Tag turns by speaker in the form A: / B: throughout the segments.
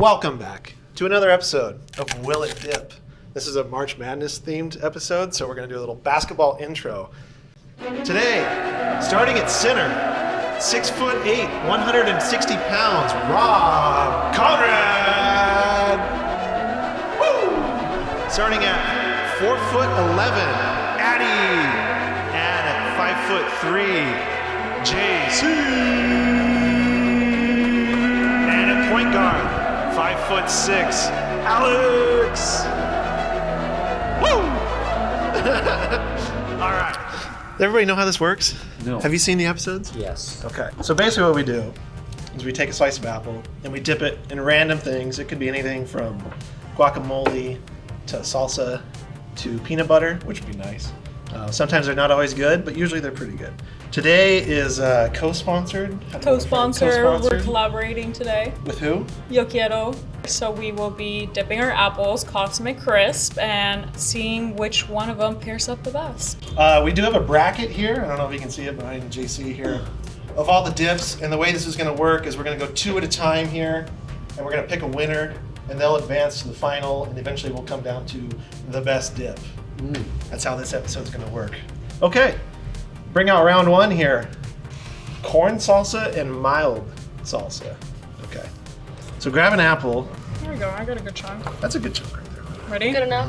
A: Welcome back to another episode of Will It Dip. This is a March Madness themed episode, so we're going to do a little basketball intro. Today, starting at center, 6'8", 160 pounds, Rob Conrad. Woo! Starting at 4'11", Addie. And at 5'3", JC. And at point guard, 5'6", Alex. Woo! All right. Does everybody know how this works?
B: No.
A: Have you seen the episodes?
B: Yes.
A: Okay. So basically what we do is we take a slice of apple and we dip it in random things. It could be anything from guacamole to salsa to peanut butter, which would be nice. Sometimes they're not always good, but usually they're pretty good. Today is co-sponsored.
C: Co-sponsor. We're collaborating today.
A: With who?
C: Yo Quiero. So we will be dipping our apples, consomme crisp, and seeing which one of them pairs up the best.
A: We do have a bracket here. I don't know if you can see it behind JC here. Of all the dips, and the way this is going to work is we're going to go 2 at a time here, and we're going to pick a winner, and they'll advance to the final, and eventually we'll come down to the best dip. That's how this episode's going to work. Okay, bring out round 1 here. Corn salsa and mild salsa. Okay, so grab an apple.
C: There we go. I got a good chunk.
A: That's a good chunk right there.
C: Ready?
D: Good enough.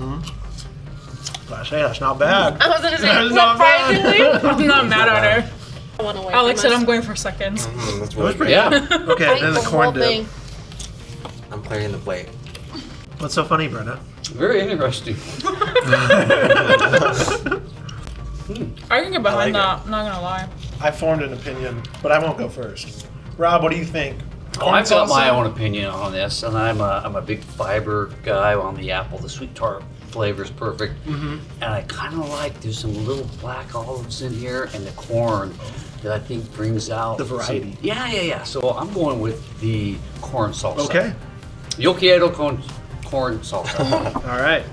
A: Gosh, hey, that's not bad.
D: I was gonna say,
A: That's not bad.
D: surprisingly.
C: I'm not mad at her.
D: I want to wait.
C: Alex said I'm going for seconds.
E: That's
A: It was
E: really
A: pretty
E: good.
A: good. Okay, then the corn dip.
E: I'm clearing the plate.
A: What's so funny, Brenda?
B: Very interesting.
C: I can get behind
A: I like
C: that. I'm not gonna lie.
A: I formed an opinion, but I won't go first. Rob, what do you think?
B: Oh, I've got my
A: salsa?
B: own opinion on this, and I'm a big fiber guy on the apple. The sweet tart flavor is perfect, and I kind of like there's some little black olives in here and the corn that I think brings out
A: The variety.
B: some- yeah. So I'm going with the corn salsa.
A: Okay.
B: Yo quiero con corn salsa.
A: All right.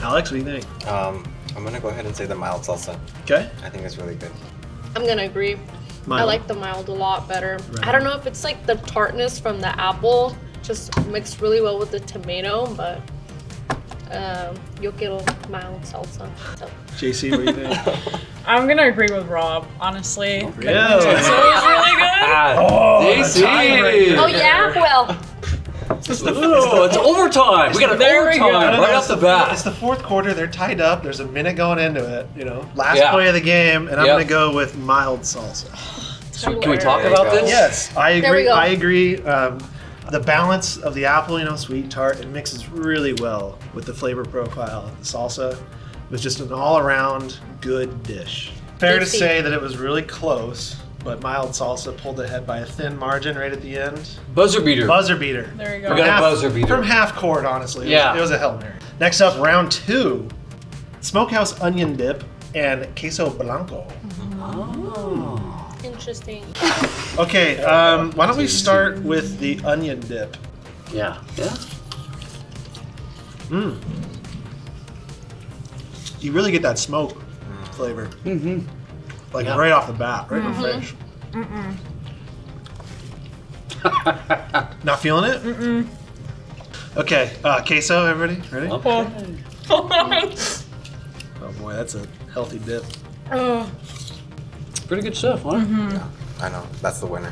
A: Alex, what do you think?
E: I'm gonna go ahead and say the mild salsa.
A: Okay.
E: I think it's really good.
D: I'm gonna agree. I
A: Mild.
D: like the mild a lot better.
A: Right.
D: I don't know if it's like the tartness from the apple just mixed really well with the tomato, but yo quiero mild salsa. So.
A: JC, what do you think?
C: I'm gonna agree with Rob, honestly.
A: Really?
C: So it was really good.
A: Oh,
B: JC.
A: tiebreaker.
D: Oh yeah, well,
B: Oh, it's overtime. We got an
C: There we go.
B: overtime right off the
A: It's
B: bat.
A: the fourth quarter. They're tied up. There's a minute going into it. Last
B: Yeah.
A: play of the game, and I'm
B: Yep.
A: gonna go with mild salsa.
B: So can we talk
E: There you
B: about
E: go.
B: this?
A: Yes, I
D: There we
A: agree.
D: go.
A: I agree. The balance of the apple, sweet tart, it mixes really well with the flavor profile of the salsa. It was just an all-around good dish. Fair to
D: Tasty.
A: say that it was really close, but mild salsa pulled ahead by a thin margin right at the end.
B: Buzzer beater.
A: Buzzer beater.
C: There you go.
B: We got a buzzer beater.
A: From half court, honestly.
B: Yeah.
A: It was a Hail Mary. Next up, round 2. Smokehouse onion dip and queso blanco.
B: Oh.
D: interesting.
A: Okay, why don't we start with the onion dip?
B: Yeah.
A: You really get that smoke flavor.
B: Mm-hmm.
A: Like
B: Yeah.
A: right off the bat, right in the face. Not feeling it? Okay, queso, everybody? Ready? Oh boy, that's a healthy dip.
C: Oh,
B: Pretty good stuff, huh?
E: Yeah, I know. That's the winner.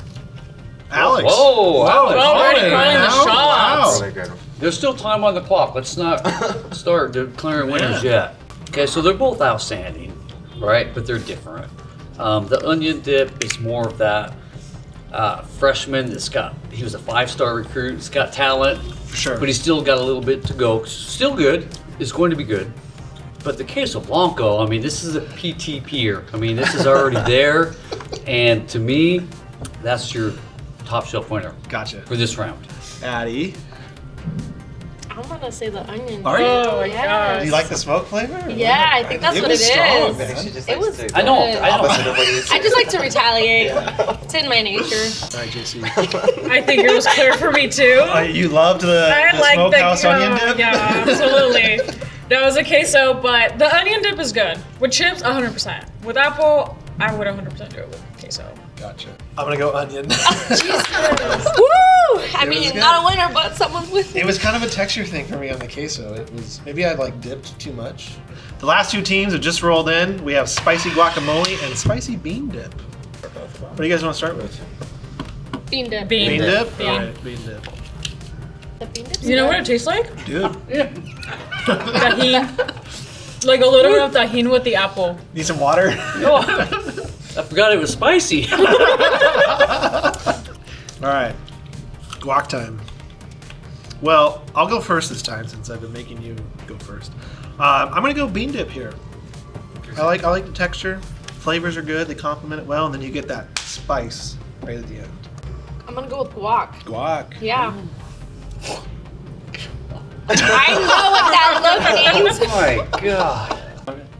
A: Alex!
B: Whoa, Alex.
C: already
A: calling
C: calling the
A: now?
C: shots.
E: Really good.
B: There's still time on the clock. Let's not start declaring winners yet. Okay, so they're both outstanding, right? But they're different. The onion dip is more of that freshman he was a 5-star recruit. He's got talent,
A: For sure.
B: but he's still got a little bit to go. Still good. It's going to be good. But the queso blanco, I mean, this is a PT peer. I mean, this is already there. And to me, that's your top shelf winner
A: Gotcha.
B: for this round.
A: Addie,
D: I'm gonna say the onion.
A: Are you?
C: Oh my
D: Yes.
A: do you like the smoke flavor?
D: Yeah, I think that's
A: It
D: what
A: was
D: it
A: strong,
D: is.
A: man.
E: I think she just
D: It
E: likes
D: was
E: to
B: I know.
D: good.
E: opposite of what you
D: I just like to retaliate. It's in my nature.
A: All right, JC.
C: I think it was clear for me too.
A: You loved the
C: I like
A: smokehouse
C: the
A: onion dip?
C: Yeah, absolutely. That was a queso, but the onion dip is good. With chips, 100%. With apple, I would 100% do it with queso.
A: Gotcha. I'm gonna go onion.
D: Woo! I
A: It was
D: mean,
A: good.
D: not a winner, but someone's with me.
A: It was kind of a texture thing for me on the queso. It was maybe I like dipped too much. The last two teams have just rolled in. We have spicy guacamole and spicy bean dip. What do you guys want to start with?
D: Bean dip.
C: Bean
A: Bean
C: dip.
A: dip?
C: Bean.
A: All right, bean dip.
D: The bean dip's
C: You know
D: good.
C: what it tastes like?
A: Dude,
B: Yeah.
C: Tahini. Like a little bit of tahini with the apple.
A: need some water?
B: Oh, I forgot it was spicy.
A: All right, guac time. Well, I'll go first this time since I've been making you go first. I'm gonna go bean dip here. I like the texture. Flavors are good. They complement it well, and then you get that spice right at the end.
D: I'm gonna go with guac.
A: Guac.
D: Yeah. I know what that look means.
B: Oh my god.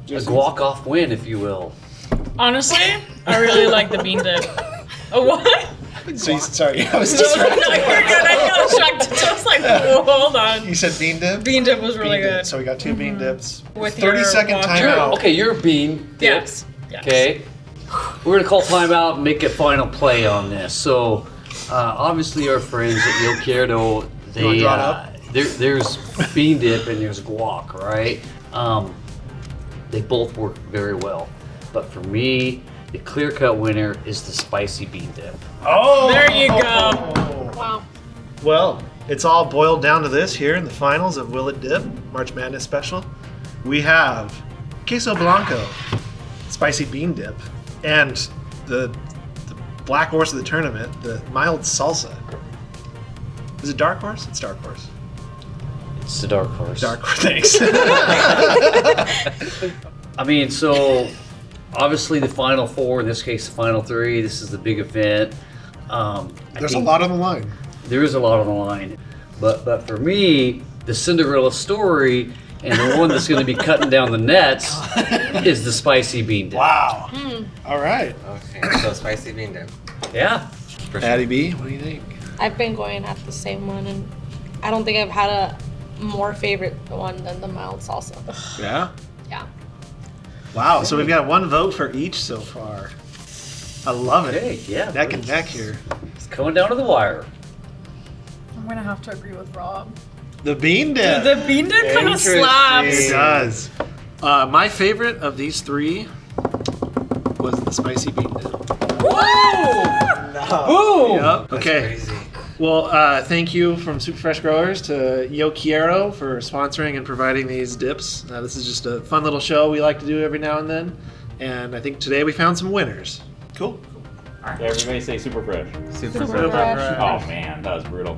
B: A guac off win, if you will.
C: Honestly, I really like the bean dip. Oh, what?
A: So sorry, I was
C: No,
A: distracted.
C: you're good. I got distracted. I was like, whoa, hold on.
A: You said bean dip?
C: Bean dip was really
A: Bean dip.
C: good. Mm-hmm.
A: So we got two bean dips.
C: With
A: 30-second
C: your
A: timeout.
B: Okay, you're a bean. dip.
C: Yes. Yes.
B: Okay. We're gonna call timeout and make a final play on this. So, obviously, our friends at Yo Quiero,
A: You wanna
B: they
A: draw it up?
B: there's bean dip and there's guac, right? They both work very well, but for me, the clear-cut winner is the spicy bean dip.
A: Oh!
C: There you go.
D: Wow.
A: Well, it's all boiled down to this here in the finals of Will It Dip, March Madness special. We have queso blanco, spicy bean dip, and the black horse of the tournament, the mild salsa. Is it dark horse? It's dark horse.
B: It's the dark horse.
A: Dark horse. Thanks.
B: I mean, so obviously the final four, in this case the final three, this is the big event.
A: There's a lot on the line.
B: There is a lot on the line. But for me, the Cinderella story and the one that's going to be cutting down the nets is the spicy bean dip.
A: Wow. All right.
E: Okay, so spicy bean dip.
B: Yeah.
E: For sure.
A: Addie B, what do you think?
D: I've been going at the same one, and I don't think I've had a more favorite one than the mild salsa.
A: Yeah.
D: Yeah.
A: Wow. So we've got one vote for each so far. I love it.
B: Okay, yeah.
A: Neck and neck here.
B: It's coming down to the wire.
C: I'm gonna have to agree with Rob.
A: The bean dip.
C: The bean dip kind of
B: Interesting.
C: slaps.
A: It does. My favorite of these three was the spicy bean dip.
B: Boom!
A: Yep.
E: That's
A: Okay.
E: crazy.
A: Well, thank you from Super Fresh Growers to Yo Quiero for sponsoring and providing these dips. This is just a fun little show we like to do every now and then. And I think today we found some winners. Cool.
F: Everybody say super fresh.
E: Super
A: Super
E: fresh.
A: fresh.
F: Oh man, that was brutal.